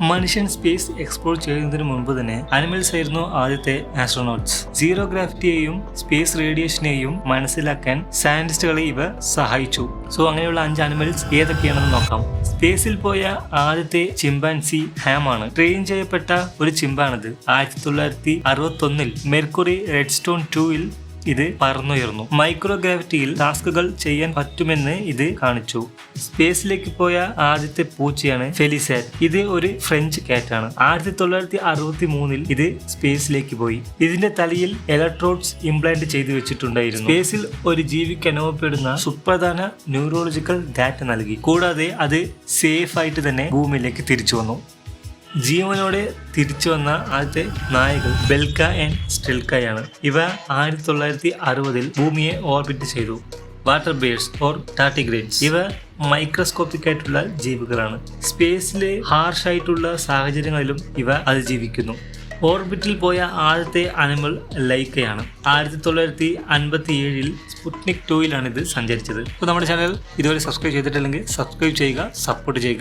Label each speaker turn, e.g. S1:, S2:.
S1: മനുഷ്യൻ space explore ചെയ്യുന്നതിന് മുൻപ് തന്നെ അനിമൽസ് ആയിരുന്നു ആദ്യത്തെ ആസ്ട്രോനോട്ട്സ്. സീറോ ഗ്രാവിറ്റിയെയും സ്പേസ് റേഡിയേഷനെയും മനസ്സിലാക്കാൻ സയന്റിസ്റ്റുകളെ ഇവ സഹായിച്ചു. സോ അങ്ങനെയുള്ള 5 അനിമൽസ് ഏതൊക്കെയാണെന്ന് നോക്കാം. സ്പേസിൽ പോയ ആദ്യത്തെ ചിമ്പാൻസി ഹാം ആണ്. ട്രെയിൻ ചെയ്യപ്പെട്ട ഒരു ചിമ്പാണിത്. 1961 മെർക്കുറി റെഡ്സ്റ്റോൺ 2 ഇത് പറന്നുയർന്നു. മൈക്രോഗ്രാവിറ്റിയിൽ ടാസ്കുകൾ ചെയ്യാൻ പറ്റുമെന്ന് ഇത് കാണിച്ചു. സ്പേസിലേക്ക് പോയ ആദ്യത്തെ പൂച്ചയാണ് ഫെലിസാറ്റ്. ഇത് ഒരു ഫ്രഞ്ച് കാറ്റാണ്. 1963 ഇത് സ്പേസിലേക്ക് പോയി. ഇതിന്റെ തലയിൽ ഇലക്ട്രോഡ്സ് ഇംപ്ലാന്റ് ചെയ്തു വെച്ചിട്ടുണ്ടായിരുന്നു. സ്പേസിൽ ഒരു ജീവിക്ക് അനുഭവപ്പെടുന്ന സുപ്രധാന ന്യൂറോളജിക്കൽ ഡാറ്റ നൽകി. കൂടാതെ അത് സേഫ് ആയിട്ട് തന്നെ ഭൂമിയിലേക്ക് തിരിച്ചു വന്നു. ജീവനോടെ തിരിച്ചു വന്ന ആദ്യത്തെ നായകൾ ബെൽക്ക ആൻഡ് സ്ട്രെൽക്കയാണ്. ഇവ 1960 ഭൂമിയെ ഓർബിറ്റ് ചെയ്തു. Water birds or tardigrades. ഇവ മൈക്രോസ്കോപ്പിക് ആയിട്ടുള്ള ജീവികളാണ്. സ്പേസിലെ ഹാർഷ് ആയിട്ടുള്ള സാഹചര്യങ്ങളിലും ഇവ അതിജീവിക്കുന്നു. ഓർബിറ്റിൽ പോയ ആദ്യത്തെ അനിമൽ ലൈക്കയാണ്. 1957 സ്പുട്നിക് 2 ഇത് സഞ്ചരിച്ചത്. അപ്പോൾ നമ്മുടെ ചാനൽ ഇതുവരെ സബ്സ്ക്രൈബ് ചെയ്തിട്ടില്ലെങ്കിൽ സബ്സ്ക്രൈബ് ചെയ്യുക, സപ്പോർട്ട് ചെയ്യുക.